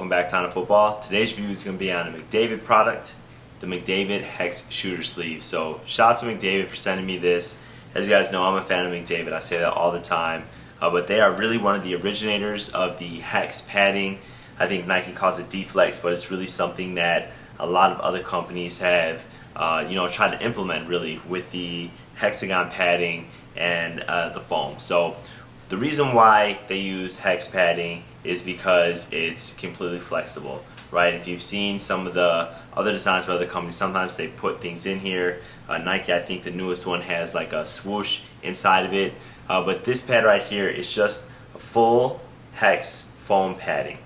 welcome back to On Football. Today's review is going to be on a McDavid product, the McDavid Hex shooter sleeve. So shout out to McDavid for sending me this. As you guys know, I'm a fan of McDavid. I say that all the time. But they are really one of the originators of the Hex padding. I think Nike calls it D-Flex, but it's really something that a lot of other companies have tried to implement really with the hexagon padding and the foam. So the reason why they use hex padding is because it's completely flexible, right? If you've seen some of the other designs by other companies, sometimes they put things in here. Nike, I think the newest one has like a swoosh inside of it. But this pad right here is just a full hex foam padding.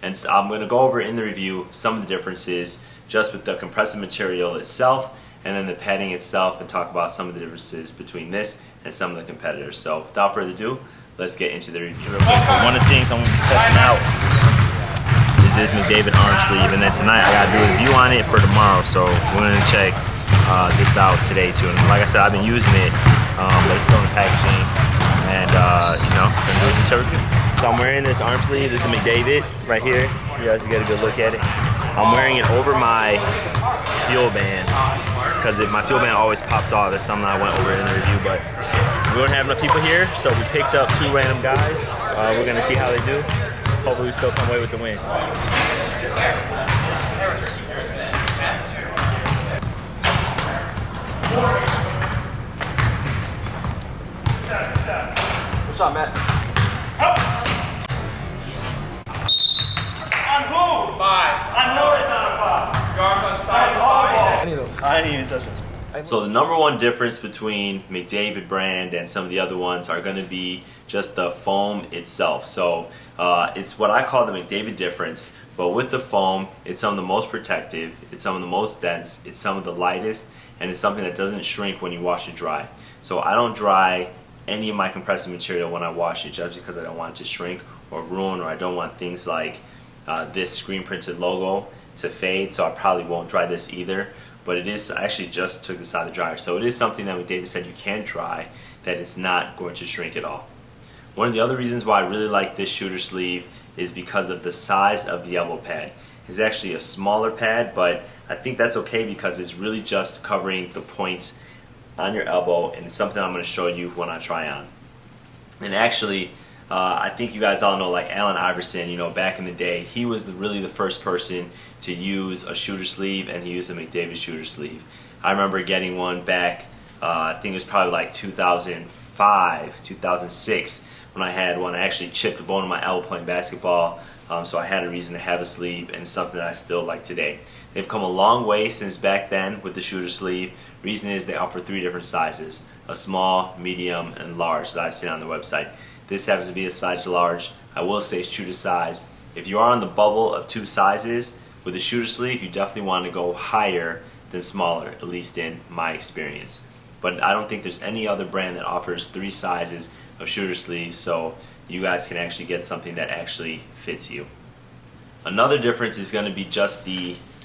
And so I'm going to go over in the review some of the differences just with the compressive material itself and then the padding itself, and talk about some of the differences between this and some of the competitors. So without further ado, let's get into the review real quick. But one of the things I'm going to be testing out is this McDavid arm sleeve, and then tonight I got to do a review on it for tomorrow, so we're going to check this out today too. And like I said, I've been using it, but it's still in the packaging, and going to do just a review. So I'm wearing this arm sleeve. This is McDavid right here. You guys can get a good look at it. I'm wearing it over my fuel band because my fuel band always pops off. That's something I went over in the review, but we don't have enough people here, so we picked up two random guys. We're gonna see how they do. Hopefully we still come away with the win. What's up, Matt? On who? 5. I know it's not a 5. Guards on side of 5. Any of those. I didn't even touch it. So the number one difference between McDavid brand and some of the other ones are going to be just the foam itself. So it's what I call the McDavid difference, but with the foam, it's some of the most protective, it's some of the most dense, it's some of the lightest, and it's something that doesn't shrink when you wash it dry. So I don't dry any of my compressive material when I wash it just because I don't want it to shrink or ruin, or I don't want things like this screen printed logo to fade, so I probably won't dry this either. But it is, I actually just took this out of the dryer, so it is something that McDavid said you can dry, that it's not going to shrink at all. One of the other reasons why I really like this shooter sleeve is because of the size of the elbow pad. It's actually a smaller pad, but I think that's okay because it's really just covering the points on your elbow, and it's something I'm going to show you when I try on. And actually, I think you guys all know, like Allen Iverson, back in the day, he was really the first person to use a shooter sleeve, and he used a McDavid shooter sleeve. I remember getting one back, I think it was probably like 2005, 2006, when I had one. I actually chipped a bone in my elbow playing basketball, so I had a reason to have a sleeve, and something that I still like today. They've come a long way since back then with the shooter sleeve. Reason is they offer 3 different sizes, a small, medium, and large that I've seen on the website. This happens to be a size large. I will say it's true to size. If you are on the bubble of 2 sizes with a shooter sleeve, you definitely want to go higher than smaller, at least in my experience. But I don't think there's any other brand that offers 3 sizes of shooter sleeves, so you guys can actually get something that actually fits you. Another difference is going to be just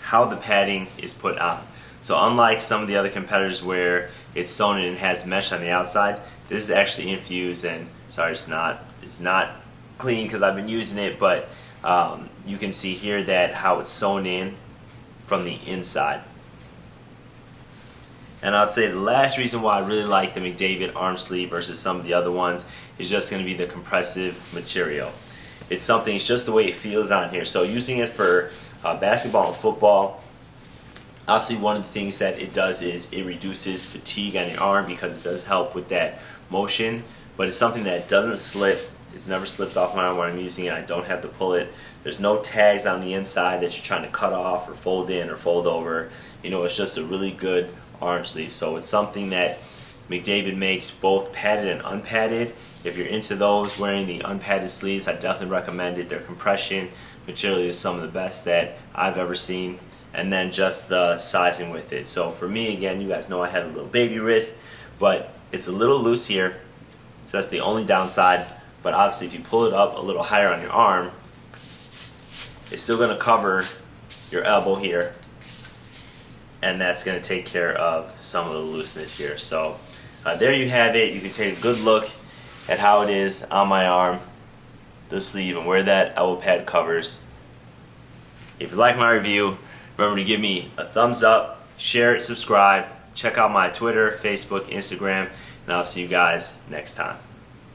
how the padding is put on. So unlike some of the other competitors where it's sewn in and has mesh on the outside, this is actually infused, and sorry, it's not clean because I've been using it, but you can see here that how it's sewn in from the inside. And I'd say the last reason why I really like the McDavid arm sleeve versus some of the other ones is just going to be the compressive material. It's just the way it feels on here. So using it for basketball and football, obviously one of the things that it does is it reduces fatigue on your arm because it does help with that motion, but it's something that doesn't slip. It's never slipped off my arm when I'm using it. I don't have to pull it. There's no tags on the inside that you're trying to cut off or fold in or fold over. It's just a really good arm sleeve. So it's something that McDavid makes both padded and unpadded. If you're into those, wearing the unpadded sleeves, I definitely recommend it. Their compression material is some of the best that I've ever seen. And then just the sizing with it. So for me, again, you guys know I had a little baby wrist, but it's a little loose here, so that's the only downside. But obviously if you pull it up a little higher on your arm, it's still going to cover your elbow here, and that's going to take care of some of the looseness here. So there you have it. You can take a good look at how it is on my arm, the sleeve, and where that elbow pad covers. If you like my review, remember to give me a thumbs up, share it, subscribe, check out my Twitter, Facebook, Instagram, and I'll see you guys next time.